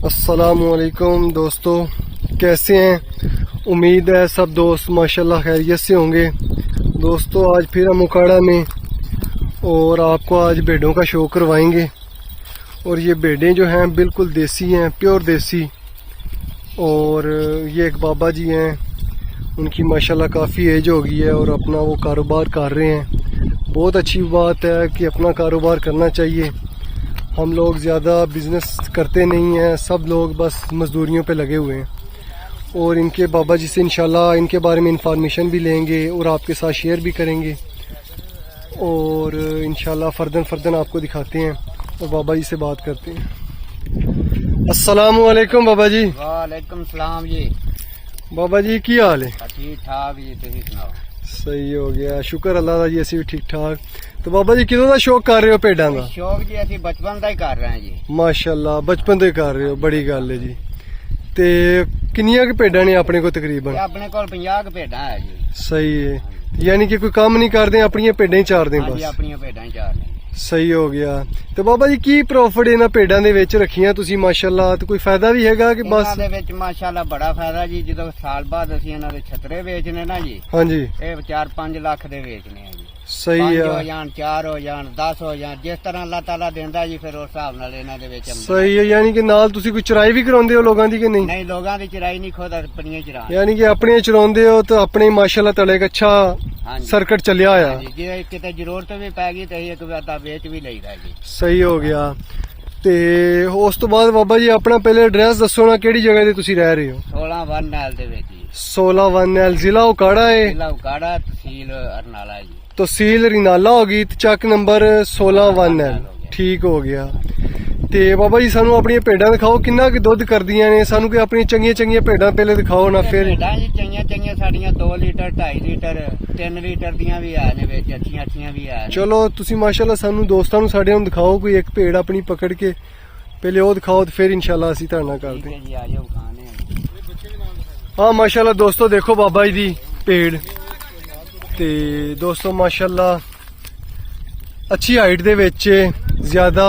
अस्सलामुअलैकुम दोस्तों, कैसे हैं। उम्मीद है सब दोस्त माशाल्लाह खैरियत से होंगे। दोस्तों आज फिर हम उखाड़ा में और आपको आज भेड़ों का शो करवाएंगे। और ये भेड़ें जो हैं बिल्कुल देसी हैं, प्योर देसी। और ये एक बाबा जी हैं, उनकी माशाल्लाह काफ़ी एज हो गई है और अपना वो कारोबार कर रहे हैं। बहुत अच्छी बात है कि अपना कारोबार करना चाहिए। हम लोग ज़्यादा बिज़नेस करते नहीं हैं, सब लोग बस मज़दूरियों पे लगे हुए हैं। और इनके बाबा जी से इंशाल्लाह इनके बारे में इंफॉर्मेशन भी लेंगे और आपके साथ शेयर भी करेंगे। और इंशाल्लाह फर्दन आपको दिखाते हैं और बाबा जी से बात करते हैं। अस्सलामु अलैकुम बाबा जी। वालेकुम सलाम जी। बाबा जी की हाल है? ठीक ठाक जी, तुसीं सुनाओ। सही हो गया, शुक्र अल्लाह दा जी, असीं भी ठीक ठाक। तो बाबा जी किदों दा शौक कर रहे हो भेड़ां दा? शौक जी असीं बचपन दा ही कर रहे हैं जी। माशाल्लाह बचपन तो कर रहे हो, बड़ी गल है जी। ते किन्नियां के भेड़ां ने अपने को तकरीबन? अपने को 50 भेड़ां है जी। सही है, यानी कि कोई काम नहीं करते, अपनी भेड़ां ही चारदे बस? अपनी भेड़ां ही चारने। सही हो गया। तो बाबा जी की प्रॉफिट इन्हां भेड़ां दे विच रखियां तुसीं माशाल्लाह, तो कोई फायदा भी हैगा कि बस? इन्हां दे विच माशाल्लाह बड़ा फायदा जी। ਜਦੋਂ साल बाद ਅਸੀਂ ਇਹਨਾਂ ਦੇ ਛਤਰੇ ਵੇਚਨੇ ਨਾ ਜੀ, ਹਾਂਜੀ ਇਹ 4-5 ਲੱਖ ਦੇ ਵੇਚਨੇ ਆ ਜੀ। सही है, 5 ਹੋ ਜਾਣ 4 ਹੋ ਜਾਣ 10 ਹੋ ਜਾਣ, ਜਿਸ ਤਰ੍ਹਾਂ ਅੱਲਾਹ ਤਾਲਾ ਦਿੰਦਾ ਜੀ, ਫਿਰ ਉਸ ਹਿਸਾਬ ਨਾਲ ਇਹਨਾਂ ਦੇ ਵਿੱਚ सही है। यानी कि नाल तुसीं कोई चराई भी कराउंदे हो लोगां दी कि नहीं? ਨਹੀਂ ਲੋਕਾਂ ਦੀ ਚਰਾਈ ਨਹੀਂ, ਖੁਦ ਆਪਣੀਆਂ ਚਰਾ। यानी कि अपने चराउंदे हो तो अपने माशाल्लाह तड़े एक अच्छा ਹਾਂਜੀ सर्किट चलिया होया। ਜੇ ਕਿਤੇ ਜ਼ਰੂਰਤ ਵੀ ਪੈ ਗਈ ਤੇ ਇੱਕ ਵਾਰ ਤਾਂ ਵੇਚ ਵੀ ਲਈਦਾ ਜੀ। सही हो गया। ਤੇ ਉਸ ਤੋਂ ਬਾਅਦ ਬਾਬਾ ਜੀ ਆਪਣਾ ਪਹਿਲੇ ਐਡਰੈਸ ਦੱਸੋ ਨਾ, ਕਿਹੜੀ ਜਗ੍ਹਾ ਤੇ ਤੁਸੀਂ ਰਹਿ ਰਹੇ ਹੋ? 16 ਵਨ ਨੈਲ ਦੇ ਵਿੱਚ ਜੀ। 16 वन नैल, जिला उकाड़ा है, ਜ਼ਿਲ੍ਹਾ ਉਕਾੜਾ, ਤਹਿਸੀਲ ਅਰਨਾਲਾ ਜੀ। तहसील रिनाला होगी, चक नंबर 16 वन नैल। ठीक हो गया। ਤੇ ਬਾਬਾ ਜੀ ਸਾਨੂੰ ਆਪਣੀਆਂ ਭੇਡਾਂ ਦਿਖਾਓ, ਕਿੰਨਾ ਕੁ ਦੁੱਧ ਕਰਦੀਆਂ ਨੇ, ਸਾਨੂੰ ਕੋਈ ਆਪਣੀਆਂ ਚੰਗੀਆਂ ਭੇਡਾਂ ਪਹਿਲੇ ਦਿਖਾਓ ਨਾ ਫਿਰ। ਭੇਡਾਂ ਜੀ ਚੰਗੀਆਂ ਸਾਡੀਆਂ 2 ਲੀਟਰ 2.5 ਲੀਟਰ 3 ਲੀਟਰ ਦੀਆਂ ਵੀ ਆ ਨੇ ਵਿੱਚ, ਅੱਛੀਆਂ ਵੀ ਆ। ਚਲੋ ਤੁਸੀਂ ਮਾਸ਼ਾਅੱਲਾ ਸਾਨੂੰ ਦੋਸਤਾਂ ਨੂੰ ਸਾਡਿਆਂ ਨੂੰ ਦਿਖਾਓ, ਕੋਈ ਇੱਕ ਭੇਡ ਆਪਣੀ ਪਕੜ ਕੇ ਪਹਿਲੇ ਉਹ ਦਿਖਾਓ ਤੇ ਫਿਰ ਇਨਸ਼ਾਅੱਲਾ ਅਸੀਂ ਤੁਹਾਡੇ ਨਾਲ ਕਰਦੇ ਜੀ। ਆ ਜਾਓ ਖਾਣੇ। ਹਾਂ ਮਾਸ਼ਾਅੱਲਾ ਦੋਸਤੋ ਦੇਖੋ ਬਾਬਾ ਜੀ ਦੀ ਭੇਡ। ਤੇ ਦੋਸਤੋ ਮਾਸ਼ਾਅੱਲਾ ਅੱਛੀ ਹਾਈਟ ਦੇ ਵਿੱਚ, ਜ਼ਿਆਦਾ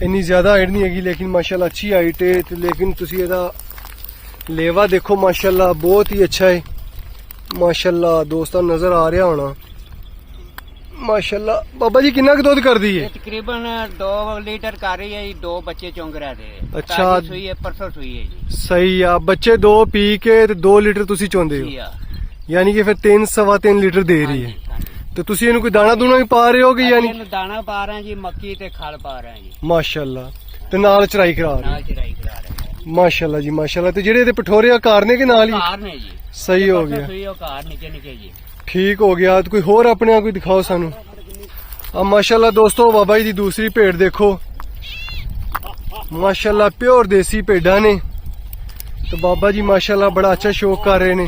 ਇੰਨੀ ਜ਼ਿਆਦਾ ਹਾਈਟ ਨਹੀਂ ਹੈਗੀ ਲੇਕਿਨ ਮਾਸ਼ਾਅੱਲਾ ਅੱਛੀ ਹਾਈਟ ਹੈ। ਤੇ ਲੇਕਿਨ ਤੁਸੀਂ ਇਹਦਾ ਲੇਵਾ ਦੇਖੋ ਮਾਸ਼ਾਅੱਲਾ ਬਹੁਤ ਹੀ ਅੱਛਾ ਹੈ। ਮਾਸ਼ਾਅੱਲਾ ਦੋਸਤਾਂ ਨੂੰ ਨਜ਼ਰ ਆ ਰਿਹਾ ਹੋਣਾ। ਮਾਸ਼ਾਅੱਲਾ ਬਾਬਾ ਜੀ ਕਿੰਨਾ ਕੁ ਦੁੱਧ ਕਰਦੀ ਹੈ? ਤਕਰੀਬਨ 2 ਲੀਟਰ ਕਰ ਰਹੀ ਹੈ ਜੀ। 2 ਬੱਚੇ ਚੁੰਗ ਰਹੇ ਦੇ। ਅੱਛਾ, ਸੂਈ ਹੈ, ਪਰਸੋਂ ਸੂਈ ਹੈ ਜੀ। ਸਹੀ ਆ, ਬੱਚੇ 2 ਪੀ ਕੇ ਤੇ 2 ਲੀਟਰ ਤੁਸੀਂ ਚੋਂਦੇ ਹੋ, यानी कि फिर 3-3.25 लीटर दे रही है। तो तुसी इन्हू कोई दाना दूना भी पा रहे हो कि यानी? दाना पा रहे हैं जी, मक्की ते खल पा रहे हैं जी। माशाल्लाह। ते नाल चराई करा रहे नाल चराई करा रहे हैं माशाल्लाह जी माशाल्लाह। ते जेड़े पठोरे कार ने के नाल ही? कार ने जी। सही हो गया, कार निके जी। ठीक हो गया। तो कोई होर अपने कोई दिखाओ सानू। अब माशाल्लाह दोस्तों बाबा जी दी दूसरी भेड़ देखो, माशाल्लाह प्योर देसी भेड़ां ने। तो बाबा जी माशाल्लाह बड़ा अच्छा शौक कर रहे ने।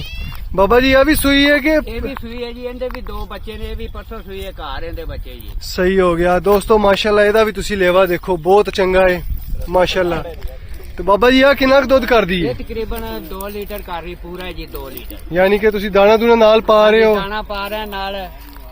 बाबा जी यह भी सुई है कि? ये भी सुई है जी, इनके भी 2 बच्चे ने, भी परसों सुई है, कार इनके बच्चे जी। सही हो गया दोस्तों माशाल्लाह। ਇਹਦਾ ਵੀ ਤੁਸੀਂ ਲੇਵਾ ਦੇਖੋ, ਬਹੁਤ ਚੰਗਾ ਹੈ ਮਾਸ਼ਾਅੱਲਾ। ਤੇ ਬਾਬਾ ਜੀ ਆ ਕਿੰਨਾ ਕੁ ਦੁੱਧ ਕਰਦੀ ਹੈ? ਇਹ ਤਕਰੀਬਨ 2 ਲੀਟਰ ਕਰ ਰਹੀ, ਪੂਰਾ ਹੈ ਜੀ 2 ਲੀਟਰ। ਯਾਨੀ ਕਿ ਤੁਸੀਂ ਦਾਣਾ ਦੂਣਾ ਨਾਲ ਪਾ ਰਹੇ ਹੋ? ਦਾਣਾ ਪਾ ਰਹੇ ਨਾਲ,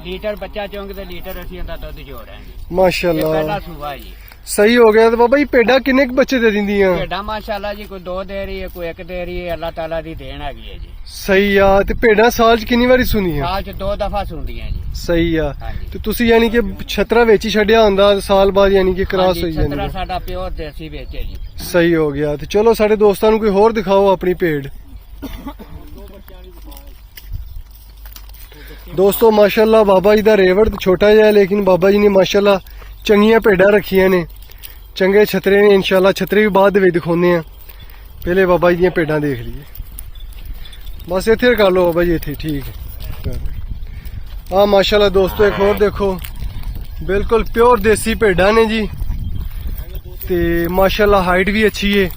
ਲੀਟਰ ਬੱਚਾ ਚੁੰਗ ਤੇ ਲੀਟਰ ਅਸੀਂ ਇਹਦਾ ਦੁੱਧ ਜੋੜ ਰਹੇ ਹਾਂ ਜੀ। ਮਾਸ਼ਾਅੱਲਾ ਪਹਿਲਾ ਸੂਆ ਜੀ। ਸਹੀ ਹੋ ਗਿਆ। ਤੇ ਬਾਬਾ ਜੀ ਭੇਡਾਂ ਕਿੰਨੇ ਕੁ ਬੱਚੇ ਦੇ ਦਿੰਦੀਆਂ? ਭੇਡਾਂ ਮਾਸ਼ਾਅੱਲਾ ਜੀ ਕੋਈ 2 ਦੇ ਰਹੀ ਹੈ, ਕੋਈ 1 ਦੇ ਰਹੀ ਹੈ। ਅੱਲਾਹ ਤਾਲਾ ਦੀ ਦੇਣ ਹੈਗੀ ਹੈ ਜੀ। ਸਹੀ ਆ। ਤੇ ਭੇਡਾਂ ਸਾਲ ਚ ਕਿੰਨੀ ਵਾਰੀ ਸੁਣੀਆਂ? ਸਾਲ ਚ 2 ਦਫਾ ਸੁਣਦੀਆਂ ਜੀ। ਸਹੀ ਆ। ਹਾਂਜੀ। ਤੇ ਤੁਸੀਂ ਯਾਨੀ ਕਿ ਛਤਰਾ ਵਿੱਚ ਹੀ ਛੱਡਿਆ ਹੁੰਦਾ, ਸਾਲ ਬਾਅਦ ਯਾਨੀ ਕਿ ਕ੍ਰਾਸ ਹੋਈ ਜਾਂਦੀ ਛਤਰਾ ਹੈ। ਸਾਡਾ ਪਿਓਰ ਦੇਸੀ ਵਿੱਚ ਹੈ ਜੀ। ਸਹੀ ਹੋ ਗਿਆ। ਤੇ ਚਲੋ ਸਾਡੇ ਦੋਸਤਾਂ ਨੂੰ ਕੋਈ ਹੋਰ ਦਿਖਾਓ ਆਪਣੀ ਭੇਡ। ਦੋਸਤੋ ਮਾਸ਼ਾਅੱਲਾ ਬਾਬਾ ਜੀ ਦਾ ਰੇਵੜ ਛੋਟਾ ਜਿਹਾ, ਲੇਕਿਨ ਬਾਬਾ ਜੀ ਨੇ ਮਾਸ਼ਾਅੱਲਾ ਚੰਗੀਆਂ ਭੇਡਾਂ ਰੱਖੀਆਂ ਨੇ, ਚੰਗੇ ਛਤਰੇ ਨੇ। ਇਨਸ਼ਾਅੱਲਾ ਛਤਰੇ ਵੀ ਬਾਅਦ ਦੇ ਵਿੱਚ ਦਿਖਾਉਂਦੇ ਆ, ਪਹਿਲੇ ਬਾਬਾ ਜੀ ਦੀਆਂ ਭੇਡਾਂ ਦੇਖ ਲਈਏ। ਬਸ ਇੱਥੇ ਕਰ ਲਓ ਬਾਬਾ ਜੀ, ਇੱਥੇ ਠੀਕ ਹੈ। ਆ ਮਾਸ਼ਾਅੱਲਾ ਦੋਸਤੋ ਇੱਕ ਹੋਰ ਦੇਖੋ, ਬਿਲਕੁਲ ਪਿਓਰ ਦੇਸੀ ਭੇਡਾਂ ਨੇ ਜੀ। ਤੇ ਮਾਸ਼ਾਅੱਲਾ ਹਾਈਟ ਵੀ ਅੱਛੀ ਹੈ।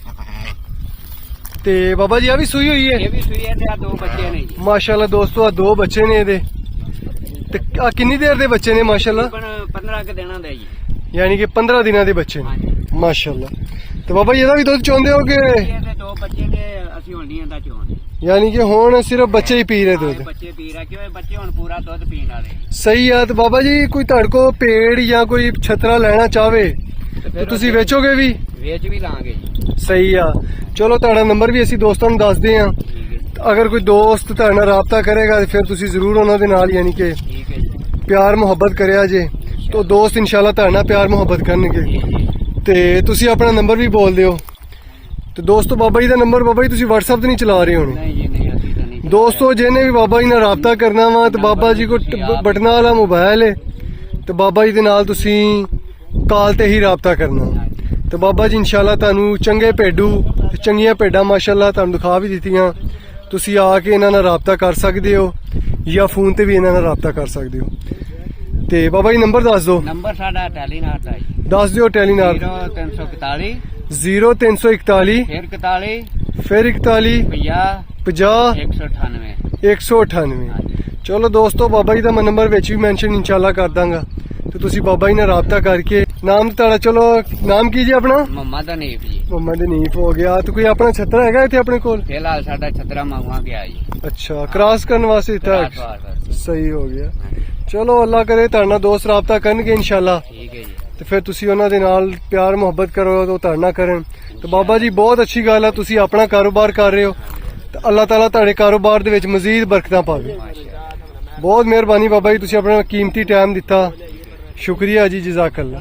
ਤੇ ਬਾਬਾ ਜੀ ਆ ਵੀ ਸੂਈ ਹੋਈ ਹੈ? ਇਹ ਵੀ ਸੂਈ ਹੈ ਤੇ ਆ 2 ਬੱਚੇ ਨੇ ਜੀ। ਮਾਸ਼ਾਅੱਲਾ ਦੋਸਤੋ ਆ 2 ਬੱਚੇ ਨੇ ਇਹਦੇ। ਤੇ ਆ ਕਿੰਨੀ ਦੇਰ ਦੇ ਬੱਚੇ ਨੇ ਮਾਸ਼ਾਅੱਲਾ? 15 ਕੁ ਦਿਨਾਂ ਦੇ ਜੀ। यानी कि 15 दिनों के बच्चे ने माशाल्लाह। तो बाबा जी भी दुध चोंदे हो के? 2 ਬੱਚੇ ਨੇ, ਅਸੀਂ ਹੁਣ ਨਹੀਂ ਇਹਦਾ ਚੋਂਦੇ। यानी कि हुण सिर्फ बच्चे ही पी रहे दुध? ਬੱਚੇ ਪੀ ਰਹੇ, ਕਿਉਂ ਬੱਚੇ ਹੁਣ ਪੂਰਾ ਦੁੱਧ ਪੀਣ ਵਾਲੇ। सही है। तो बाबा जी कोई तुहाडे को पेड़ या कोई छतरा लेना चाहे तो तुसी बेचोगे भी? ਵੇਚ ਵੀ ਲਾਂਗੇ ਜੀ। ਸਹੀ ਆ। ਚਲੋ ਤੁਹਾਡਾ ਨੰਬਰ ਵੀ ਅਸੀਂ ਦੋਸਤਾਂ ਨੂੰ ਦੱਸਦੇ ਆ। ਅਗਰ ਕੋਈ ਦੋਸਤ ਤੁਹਾਡੇ ਨਾਲ ਰਾਬਤਾ ਕਰੇਗਾ ਤੇ ਫਿਰ ਤੁਸੀਂ ਜ਼ਰੂਰ ਉਹਨਾਂ ਦੇ ਨਾਲ ਯਾਨੀ ਕਿ ਠੀਕ ਹੈ ਜੀ। ਪਿਆਰ ਮੁਹੱਬਤ ਕਰਿਆ ਜੇ ਤਾਂ ਦੋਸਤ ਇਨਸ਼ਾਅੱਲਾ ਤੁਹਾਡੇ ਨਾਲ ਪਿਆਰ ਮੁਹੱਬਤ ਕਰਨਗੇ। ਜੀ ਜੀ ਤੇ ਤੁਸੀਂ ਆਪਣਾ ਨੰਬਰ ਵੀ ਬੋਲ ਦਿਓ। ਤੇ ਦੋਸਤੋ ਬਾਬਾ ਜੀ ਦਾ ਨੰਬਰ ਬਾਬਾ ਜੀ ਤੁਸੀਂ WhatsApp ਤੇ ਨਹੀਂ ਚਲਾ ਰਹੇ ਹੋਣੇ। ਨਹੀਂ ਜੀ ਨਹੀਂ, ਅਸੀਂ ਤਾਂ ਨਹੀਂ ਦੋਸਤੋ ਜਿਹਨੇ ਵੀ ਬਾਬਾ ਜੀ ਨਾਲ ਰਾਬਤਾ ਕਰਨਾ ਵਾ ਤੇ ਬਾਬਾ ਜੀ ਕੋ ਬਟਨਾਂ ਵਾਲਾ ਮੋਬਾਈਲ ਹੈ ਤੇ ਬਾਬਾ ਜੀ ਦੇ ਨਾਲ ਤੁਸੀਂ ਕਾਲ ਤੇ ਹੀ ਰਾਬਤਾ ਕਰਨਾ। ਤੇ ਬਾਬਾ ਜੀ ਇਨਸ਼ਾਅੱਲਾ ਤੁਹਾਨੂੰ ਚੰਗੇ ਭੇਡੂ ਤੇ ਚੰਗੀਆਂ ਭੇਡਾਂ ਮਾਸ਼ਾਅੱਲਾ ਤੁਹਾਨੂੰ ਦਿਖਾ ਵੀ ਦਿੱਤੀਆਂ। ਤੁਸੀਂ ਆ ਕੇ ਇਹਨਾਂ ਨਾਲ ਰਾਬਤਾ ਕਰ ਸਕਦੇ ਹੋ ਜਾਂ ਫੋਨ ਤੇ ਵੀ ਇਹਨਾਂ ਨਾਲ ਰਾਬਤਾ ਕਰ ਸਕਦੇ ਹੋ। ਤੇ ਬਾਬਾ ਜੀ ਨੰਬਰ ਦੱਸ ਦਿਓ। ਨੰਬਰ ਸਾਡਾ ਟੈਲੀਨਾਰ ਦਾ ਜੀ ਦੱਸ ਦਿਓ ਟੈਲੀਨਾਰ 0341 0341 ਫਿਰ 41 ਫਿਰ 41 50 50 198 198। ਚਲੋ ਦੋਸਤੋ ਬਾਬਾ ਜੀ ਦਾ ਮੈਂ ਨੰਬਰ ਵਿੱਚ ਵੀ ਮੈਂਸ਼ਨ ਇਨਸ਼ਾਅੱਲਾ ਕਰ ਦਾਂਗਾ ਤੇ ਤੁਸੀਂ ਬਾਬਾ ਜੀ ਨਾਲ ਰਾਬਤਾ ਕਰਕੇ ਨਾਮ ਤੁਹਾਡਾ ਚਲੋ ਨਾਮ ਕੀ ਜੀ ਆਪਣਾ? ਮੁਹੰਮਦ ਹਨੀਫ ਜੀ। ਮੁਹੰਮਦ ਹਨੀਫ ਹੋ ਗਿਆ। ਤੇ ਕੋਈ ਆਪਣਾ ਛਤਰਾ ਹੈਗਾ ਇੱਥੇ ਆਪਣੇ ਕੋਲ? ਫਿਲਹਾਲ ਸਾਡਾ ਛਤਰਾ ਮਾਵਾ ਗਿਆ ਜੀ। ਅੱਛਾ ਕ੍ਰਾਸ ਕਰਨ ਵਾਸਤੇ ਦਿੱਤਾ। ਬਸ ਸਹੀ ਹੋ ਗਿਆ। ਚਲੋ ਅੱਲਾ ਕਰੇ ਤੁਹਾਡੇ ਨਾਲ ਦੋਸਤ ਰਾਬਤਾ ਕਰਨਗੇ ਇਨਸ਼ਾਅੱਲਾ ਠੀਕ ਹੈ ਜੀ। ਤੇ ਫਿਰ ਤੁਸੀਂ ਉਹਨਾਂ ਦੇ ਨਾਲ ਪਿਆਰ ਮੁਹੱਬਤ ਕਰੋ ਤਾਂ ਉਹ ਤੁਹਾਡੇ ਨਾਲ ਕਰਨ। ਤੇ ਬਾਬਾ ਜੀ ਬਹੁਤ ਅੱਛੀ ਗੱਲ ਆ ਤੁਸੀਂ ਆਪਣਾ ਕਾਰੋਬਾਰ ਕਰ ਰਹੇ ਹੋ ਤੇ ਅੱਲਾਹ ਤਾਲਾ ਤੁਹਾਡੇ ਕਾਰੋਬਾਰ ਦੇ ਵਿੱਚ ਮਜ਼ੀਦ ਬਰਕਤਾਂ ਪਾਵੇ। ਮਾਸ਼ਾਅੱਲਾ। ਬਹੁਤ ਮਿਹਰਬਾਨੀ ਬਾਬਾ ਜੀ ਤੁਸੀਂ ਆਪਣਾ ਕੀਮਤੀ ਟਾਈਮ ਦਿੱਤਾ। ਸ਼ੁਕਰੀਆ ਜੀ ਜਜ਼ਾਕ ਅੱਲਾ।